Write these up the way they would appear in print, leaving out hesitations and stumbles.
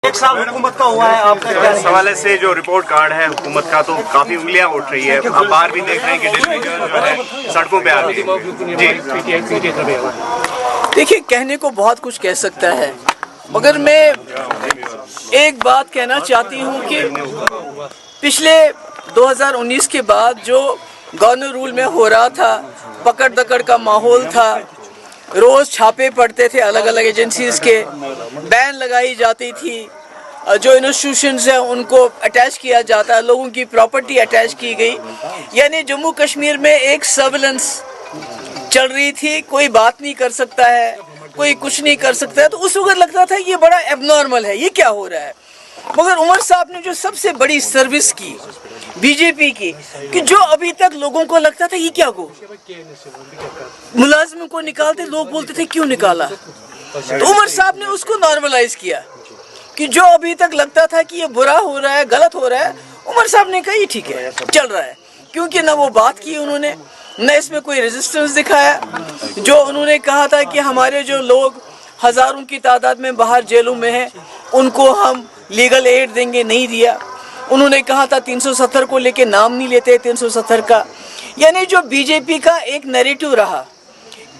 एक साल हुकूमत का हुआ है, आपका क्या इस हवाले से जो रिपोर्ट कार्ड है हुकूमत का, तो काफी उंगलियां उठ रही है। आप बाहर भी देख रहे हैं कि डिलीजन जो है सड़कों पे आ रही है। जी देखिए, कहने को बहुत कुछ कह सकता है, मगर मैं एक बात कहना चाहती हूँ कि पिछले 2019 के बाद जो गवर्नर रूल में हो रहा था, पकड़ दकड़ का माहौल था, रोज छापे पड़ते थे अलग अलग एजेंसीज के, बैन लगाई जाती थी, जो इंस्टीट्यूशंस हैं उनको अटैच किया जाता है, लोगों की प्रॉपर्टी अटैच की गई, यानी जम्मू कश्मीर में एक सर्विलेंस चल रही थी। कोई बात नहीं कर सकता है, कोई कुछ नहीं कर सकता है। तो उस वक्त लगता था ये बड़ा एबनॉर्मल है, ये क्या हो रहा है। मगर उमर साहब ने जो सबसे बड़ी सर्विस की बीजेपी की, कि जो अभी तक लोगों को लगता था ये क्या हो, मुलाजिम को निकालते, लोग बोलते थे क्यों निकाला, तो उमर साहब ने उसको नॉर्मलाइज किया कि जो अभी तक लगता था कि ये बुरा हो रहा है, गलत हो रहा है, उमर साहब ने कहा ये ठीक है, चल रहा है। क्योंकि ना वो बात की उन्होंने, न इसमें कोई रेजिस्टेंस दिखाया। जो उन्होंने कहा था कि हमारे जो लोग हज़ारों की तादाद में बाहर जेलों में हैं, उनको हम लीगल एड देंगे, नहीं दिया। उन्होंने कहा था 370 को लेके नाम नहीं लेते, 370 का, यानी जो बीजेपी का एक नैरेटिव रहा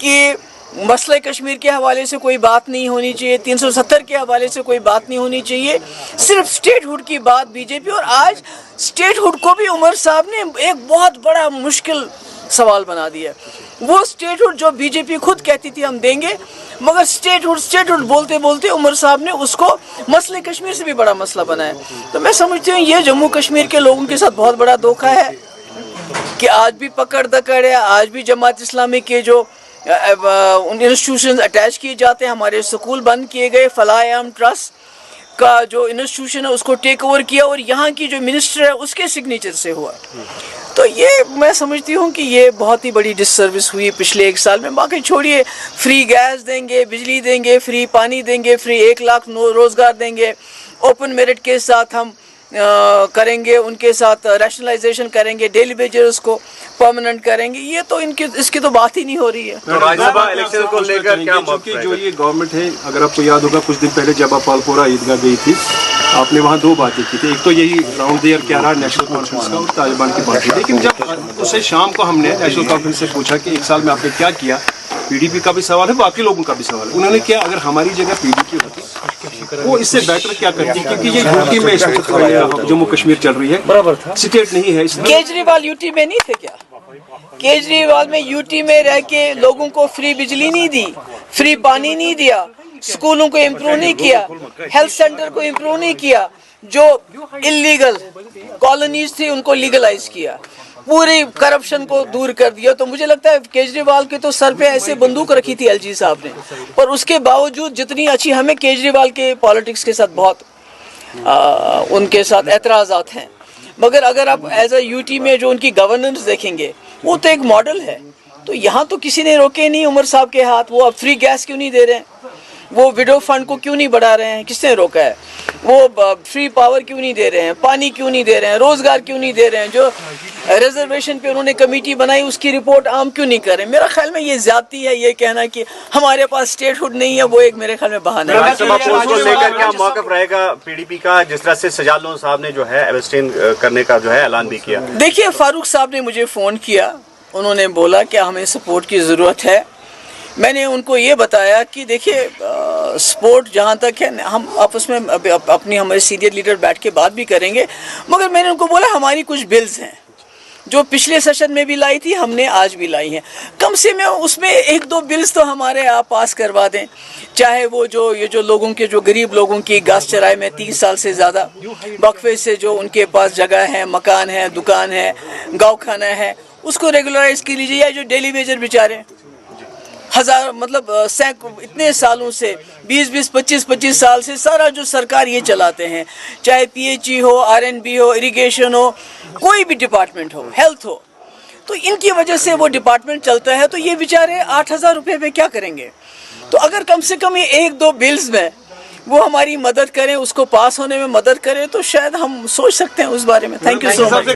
कि मसले कश्मीर के हवाले से कोई बात नहीं होनी चाहिए, 370 के हवाले से कोई बात नहीं होनी चाहिए, सिर्फ स्टेटहुड की बात बीजेपी। और आज स्टेटहुड को भी उमर साहब ने एक बहुत बड़ा मुश्किल सवाल बना दिया। वो स्टेटहुड जो बीजेपी खुद कहती थी हम देंगे, मगर स्टेटहुड बोलते बोलते उमर साहब ने उसको मसले कश्मीर से भी बड़ा मसला बनाया। तो मैं समझती हूँ ये जम्मू कश्मीर के लोगों के साथ बहुत बड़ा धोखा है कि आज भी पकड़ दकड़ है, आज भी जमात इस्लामी के जो इंस्टीट्यूशन अटैच किए जाते हैं, हमारे स्कूल बंद किए गए, फलाह ट्रस्ट का जो इंस्टीट्यूशन है उसको टेक ओवर किया और यहाँ की जो मिनिस्टर है उसके सिग्नेचर से हुआ। तो ये मैं समझती हूँ कि ये बहुत ही बड़ी डिससर्विस हुई पिछले एक साल में। बाकी छोड़िए, फ्री गैस देंगे, बिजली देंगे, फ्री पानी देंगे, फ्री 1 लाख रोज़गार देंगे, ओपन मेरिट के साथ हम करेंगे, उनके साथ रैशनलाइजेशन करेंगे, डेली वेजेस को परमानेंट करेंगे। ये तो इसकी तो बात ही नहीं हो रही है। तो राज्यसभा इलेक्शन को लेकर क्या मौक़िफ़ जो ये गवर्नमेंट है, अगर आपको याद होगा कुछ दिन पहले जब आप पालपोरा ईदगाह गई थी, आपने वहाँ 2 बातें की थी। एक तो यही राउंड द ईयर क्या रहा नेशनल कॉन्फ्रेंस का, और तालिबान की बात की। लेकिन जब उससे शाम को हमने नेशनल कॉन्फ्रेंस से पूछा कि 1 साल में आपने क्या किया, पीडीपी का भी सवाल है, बाकी लोगों का भी सवाल है, उन्होंने क्या अगर हमारी जगह पीडीपी होती वो इससे बेटर क्या करती, क्योंकि ये यूटी में इस वक्त जम्मू कश्मीर चल रही है, बराबर था, स्टेट नहीं है। केजरीवाल यूटी में नहीं थे क्या? केजरीवाल में यूटी में रह के लोगों को फ्री बिजली नहीं दी, फ्री पानी नहीं दिया, स्कूलों को इम्प्रूव नहीं किया, हेल्थ सेंटर को इम्प्रूव नहीं किया, जो इलीगल कॉलोनीज थी उनको लीगलाइज किया, पूरी करप्शन को दूर कर दिया। तो मुझे लगता है केजरीवाल के तो सर पे ऐसे बंदूक रखी थी एलजी साहब ने, पर उसके बावजूद जितनी अच्छी, हमें केजरीवाल के पॉलिटिक्स के साथ बहुत उनके साथ एतराज़ात हैं, मगर अगर आप एज अ यूटी में जो उनकी गवर्नेंस देखेंगे वो तो एक मॉडल है। तो यहाँ तो किसी ने रोके नहीं उमर साहब के हाथ। वो अब फ्री गैस क्यों नहीं दे रहे हैं, वो विडो फंड को क्यों नहीं बढ़ा रहे हैं, किसने रोका है, वो फ्री पावर क्यों नहीं दे रहे हैं, पानी क्यों नहीं दे रहे हैं, रोजगार क्यों नहीं दे रहे हैं, जो रिजर्वेशन पे उन्होंने कमेटी बनाई उसकी रिपोर्ट आम क्यों नहीं कर रहे। मेरा ख्याल में ये ज्यादती है ये कहना कि हमारे पास स्टेटहुड नहीं है, वो एक मेरे ख्याल में बहाना है। राज्यसभा पोस्ट को लेकर क्या मौक़िफ़ रहेगा पीडीपी का, जिस तरह से सजाद लोन साहब ने जो है एब्सटेन करने का जो है ऐलान भी किया? देखिए, फारूक साहब ने मुझे फ़ोन किया, उन्होंने बोला कि हमें सपोर्ट की ज़रूरत है। मैंने उनको ये बताया कि देखिए सपोर्ट जहाँ तक है हम आपस में अपनी हमारे सीनियर लीडर बैठ के बात भी करेंगे, मगर मैंने उनको बोला हमारी कुछ बिल्स हैं जो पिछले सेशन में भी लाई थी, हमने आज भी लाई हैं, कम से कम उसमें 1-2 बिल्स तो हमारे आप पास करवा दें। चाहे वो जो ये जो लोगों के, जो गरीब लोगों की घास चराई में 30 साल से ज़्यादा वक्फे से जो उनके पास जगह है, मकान है, दुकान है, गाँव खाना है, उसको रेगुलराइज कर लीजिए। या जो डेली वेजर बेचारे हजार मतलब इतने सालों से 20-20, 25-25 साल से सारा जो सरकार ये चलाते हैं, चाहे पीएचई हो, आरएनबी हो, इरिगेशन हो, कोई भी डिपार्टमेंट हो, हेल्थ हो, तो इनकी वजह से वो डिपार्टमेंट चलता है। तो ये बेचारे 8,000 रुपये में क्या करेंगे? तो अगर कम से कम ये 1-2 बिल्स में वो हमारी मदद करें, उसको पास होने में मदद करें, तो शायद हम सोच सकते हैं उस बारे में। Thank you so much.